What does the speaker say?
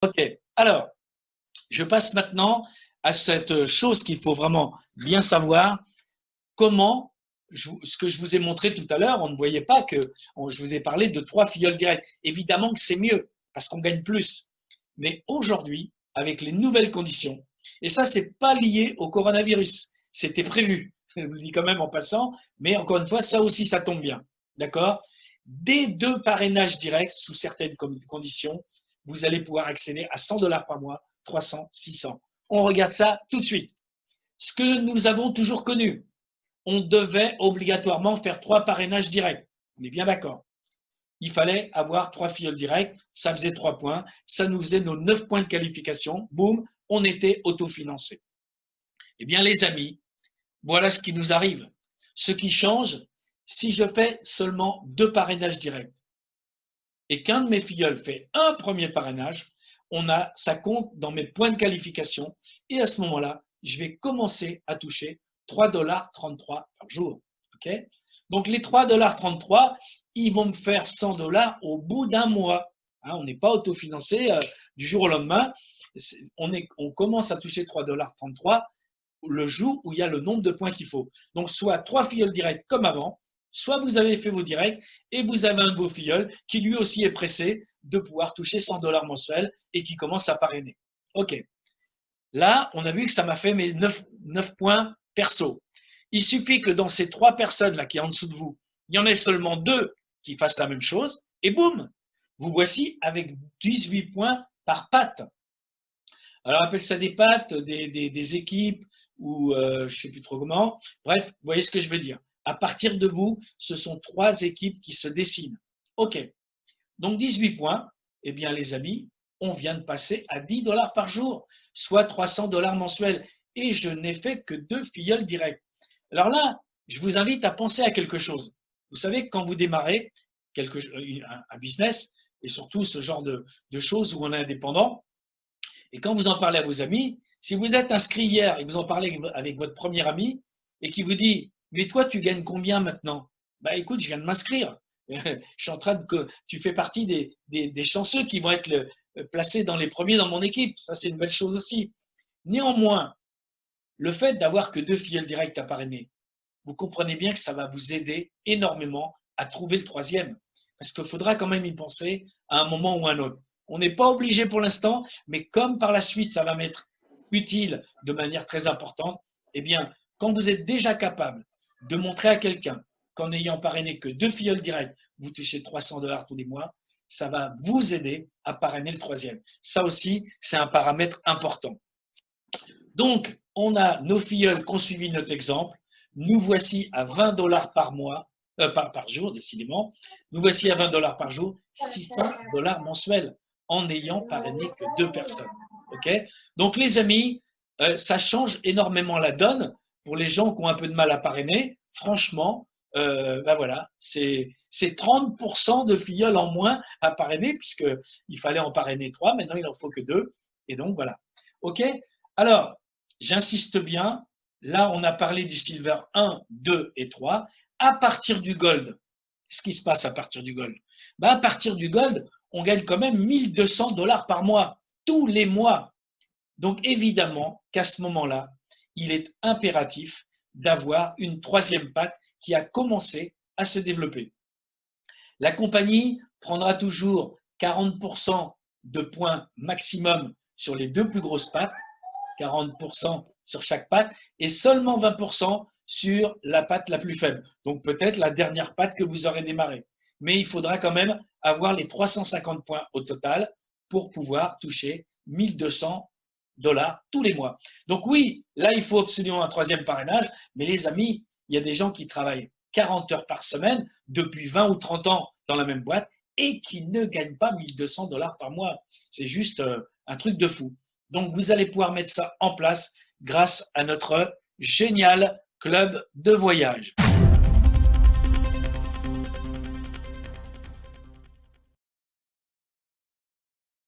Ok, alors, je passe maintenant à cette chose qu'il faut vraiment bien savoir. Comment, ce que je vous ai montré tout à l'heure, on ne voyait pas que je vous ai parlé de 3 filleuls directs. Évidemment que c'est mieux parce qu'on gagne plus. Mais aujourd'hui, avec les nouvelles conditions, et ça, c'est pas lié au coronavirus, c'était prévu. Je vous le dis quand même en passant, mais encore une fois, ça aussi, ça tombe bien. D'accord? Dès 2 parrainages directs, sous certaines conditions, vous allez pouvoir accéder à 100 $ par mois, 300, 600. On regarde ça tout de suite. Ce que nous avons toujours connu, on devait obligatoirement faire 3 parrainages directs. On est bien d'accord. Il fallait avoir 3 filleuls directs, ça faisait 3 points, ça nous faisait nos 9 points de qualification, boum, on était autofinancé. Eh bien les amis, voilà ce qui nous arrive. Ce qui change, si je fais seulement 2 parrainages directs et qu'un de mes filleuls fait un premier parrainage, ça compte dans mes points de qualification et à ce moment-là, je vais commencer à toucher 3,33 $ par jour. Okay, donc les 3,33 $, ils vont me faire 100 $ au bout d'un mois. Hein, on n'est pas autofinancé du jour au lendemain. On commence à toucher 3,33 $ le jour où il y a le nombre de points qu'il faut. Donc soit 3 filleuls directs comme avant, soit vous avez fait vos directs et vous avez un de vos filleuls qui lui aussi est pressé de pouvoir toucher 100 $ mensuels et qui commence à parrainer. Ok. Là, on a vu que ça m'a fait mes 9 points perso. Il suffit que dans ces 3 personnes-là qui sont en dessous de vous, il y en ait seulement 2 qui fassent la même chose et boum, vous voici avec 18 points par patte. Alors, on appelle ça des pattes, des équipes ou je ne sais plus trop comment. Bref, vous voyez ce que je veux dire. À partir de vous, ce sont 3 équipes qui se dessinent. OK. Donc, 18 points. Eh bien, les amis, on vient de passer à 10 $ par jour, soit 300 $ mensuels. Et je n'ai fait que 2 filleuls directs. Alors là, je vous invite à penser à quelque chose. Vous savez, quand vous démarrez un business, et surtout ce genre de choses où on est indépendant, et quand vous en parlez à vos amis, si vous êtes inscrit hier et que vous en parlez avec votre premier ami et qui vous dit « Mais toi, tu gagnes combien maintenant ?» Bah écoute, je viens de m'inscrire. Je suis en train de… Tu fais partie des chanceux qui vont être placés dans les premiers dans mon équipe. Ça, c'est une belle chose aussi. Néanmoins, le fait d'avoir que 2 filleuls directs à parrainer, vous comprenez bien que ça va vous aider énormément à trouver le troisième. Parce qu'il faudra quand même y penser à un moment ou à un autre. On n'est pas obligé pour l'instant, mais comme par la suite, ça va m'être utile de manière très importante, eh bien, quand vous êtes déjà capable de montrer à quelqu'un qu'en n'ayant parrainé que 2 filleuls directs, vous touchez 300 $ tous les mois, ça va vous aider à parrainer le troisième. Ça aussi, c'est un paramètre important. Donc, on a nos filleuls qui ont suivi notre exemple. Nous voici à 20 $ par mois, par jour, décidément. Nous voici à 20 $ par jour, 600 $ mensuels, en n'ayant parrainé que 2 personnes. Okay, donc, les amis, ça change énormément la donne pour les gens qui ont un peu de mal à parrainer. Franchement, ben voilà, c'est 30% de filleuls en moins à parrainer, puisqu'il fallait en parrainer 3, maintenant il n'en faut que 2. Et donc, voilà. OK. Alors, j'insiste bien, là on a parlé du silver 1, 2 et 3. À partir du gold, qu'est-ce qui se passe à partir du gold? Ben, à partir du gold, on gagne quand même 1200 $ par mois, tous les mois. Donc évidemment qu'à ce moment-là, il est impératif d'avoir une troisième patte qui a commencé à se développer. La compagnie prendra toujours 40% de points maximum sur les 2 plus grosses pattes, 40% sur chaque patte et seulement 20% sur la patte la plus faible. Donc peut-être la dernière patte que vous aurez démarré. Mais il faudra quand même avoir les 350 points au total pour pouvoir toucher 1200 $ tous les mois. Donc oui, là il faut absolument un troisième parrainage, mais les amis, il y a des gens qui travaillent 40 heures par semaine depuis 20 ou 30 ans dans la même boîte et qui ne gagnent pas 1200 $ par mois. C'est juste un truc de fou. Donc, vous allez pouvoir mettre ça en place grâce à notre génial club de voyage.